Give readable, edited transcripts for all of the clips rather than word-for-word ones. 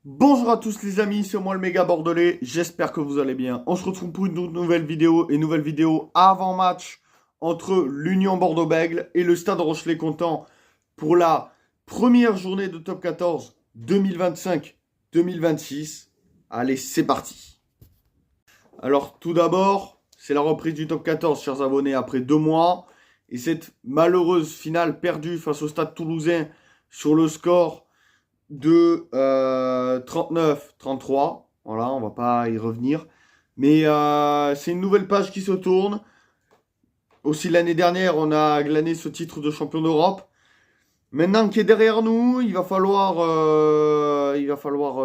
Bonjour à tous les amis, c'est moi le méga bordelais, j'espère que vous allez bien. On se retrouve pour une nouvelle vidéo avant match entre l'Union Bordeaux-Bègles et le Stade Rochelet-Content pour la première journée de Top 14 2025-2026. Allez, c'est parti. Alors tout d'abord, c'est la reprise du Top 14, chers abonnés, après 2 mois. Et cette malheureuse finale perdue face au Stade Toulousain sur le score de 39-33. Voilà, on va pas y revenir. Mais c'est une nouvelle page qui se tourne. Aussi l'année dernière, on a glané ce titre de champion d'Europe. Maintenant qui est derrière nous, il va falloir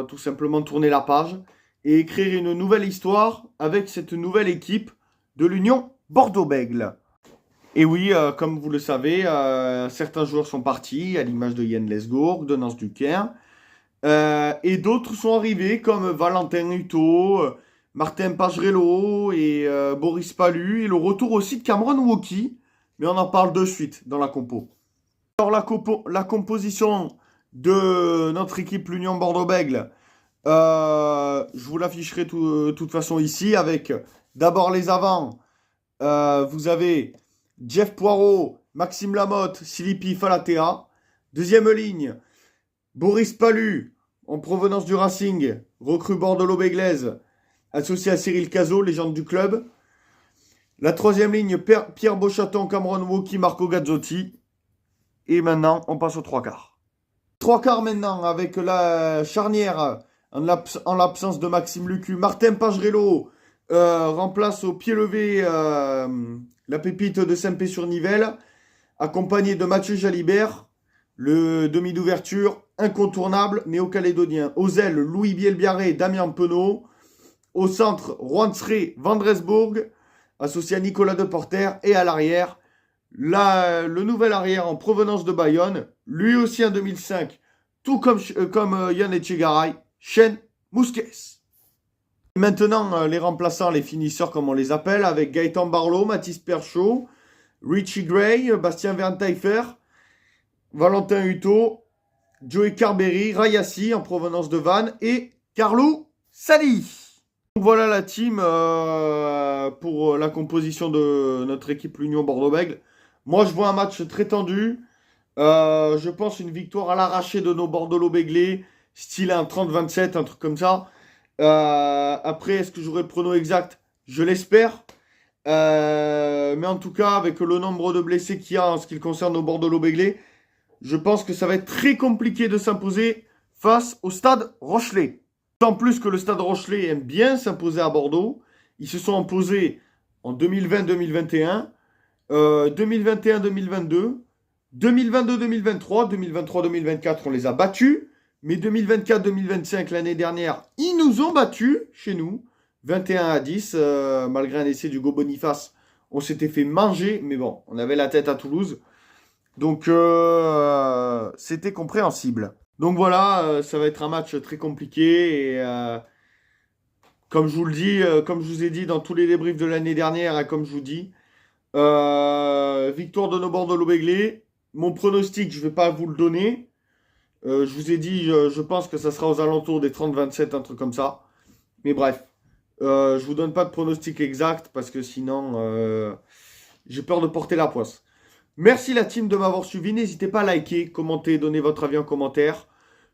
tout simplement tourner la page et écrire une nouvelle histoire avec cette nouvelle équipe de l'Union Bordeaux-Bègles. Et oui, comme vous le savez, certains joueurs sont partis, à l'image de Yann Lesgourg, de Nance Duquin. Et d'autres sont arrivés comme Valentin Hutto, Martin Pagerello et Boris Palu. Et le retour aussi de Cameron Wauquiez. Mais on en parle de suite dans la compo. Alors la composition de notre équipe l'Union Bordeaux-Bègles, je vous l'afficherai de toute façon ici avec d'abord les avants. Vous avez Jeff Poirot, Maxime Lamotte, Silipi Falatea. Deuxième ligne, Boris Palu, en provenance du Racing, recrue bordelot-béglaise, associé à Cyril Cazot, légende du club. La troisième ligne, Pierre Beauchaton, Cameron Wauquiez, Marco Gazzotti. Et maintenant, on passe aux trois quarts. Trois quarts maintenant, avec la charnière, en l'absence de Maxime Lucu. Martin Pagerello remplace au pied levé la pépite de Saint-Pé-sur-Nivelle, accompagné de Mathieu Jalibert, le demi d'ouverture, incontournable, néo-calédonien. Aux ailes, Louis Bielbiarré, Damien Penaud. Au centre, Roansré, Vandresbourg, associé à Nicolas Deporter. Et à l'arrière, le nouvel arrière en provenance de Bayonne, lui aussi en 2005, tout comme Yann Etchegaray, Chen Mousquet. Maintenant, les remplaçants, les finisseurs comme on les appelle, avec Gaëtan Barlow, Mathis Perchaud, Richie Gray, Bastien Vernteiffer, Valentin Hutto, Joey Carberry, Rayassi en provenance de Vannes et Carlou Sali. Donc voilà la team pour la composition de notre équipe l'Union Bordeaux-Bègles. Moi je vois un match très tendu. Je pense une victoire à l'arraché de nos Bordelot-Béglés, style un 30-27, un truc comme ça. Après, est-ce que j'aurai le prono exact? Je l'espère. Mais en tout cas, avec le nombre de blessés qu'il y a en ce qui concerne nos Bordelot-Béglés, je pense que ça va être très compliqué de s'imposer face au Stade Rochelet. Tant plus que le Stade Rochelet aime bien s'imposer à Bordeaux. Ils se sont imposés en 2020-2021, 2021-2022, 2022-2023, 2023-2024, on les a battus. Mais 2024-2025, l'année dernière, ils nous ont battus chez nous. 21-10, malgré un essai du Go Boniface, on s'était fait manger. Mais bon, on avait la tête à Toulouse. Donc, c'était compréhensible. Donc voilà, ça va être un match très compliqué. Et comme je vous le dis, comme je vous ai dit dans tous les débriefs de l'année dernière, et comme je vous dis, victoire de nos Bordelot-Béglés. Mon pronostic, je ne vais pas vous le donner. Je vous ai dit, je pense que ça sera aux alentours des 30-27, un truc comme ça. Mais bref, je vous donne pas de pronostic exact parce que sinon, j'ai peur de porter la poisse. Merci la team de m'avoir suivi. N'hésitez pas à liker, commenter, donner votre avis en commentaire.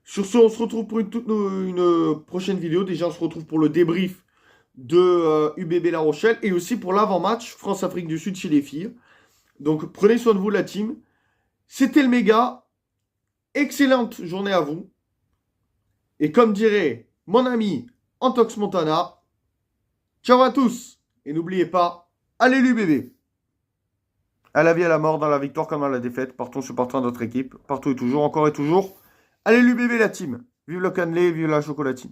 Sur ce, on se retrouve pour une prochaine vidéo. Déjà, on se retrouve pour le débrief de UBB La Rochelle et aussi pour l'avant-match France-Afrique du Sud chez les filles. Donc, prenez soin de vous, la team. C'était le méga. Excellente journée à vous. Et comme dirait mon ami Antox Montana, ciao à tous. Et n'oubliez pas, allez l'UBB. À la vie, à la mort, dans la victoire comme dans la défaite. Partons supportant notre équipe. Partout et toujours, encore et toujours. Allez l'UBB la team. Vive le cannelé, vive la chocolatine.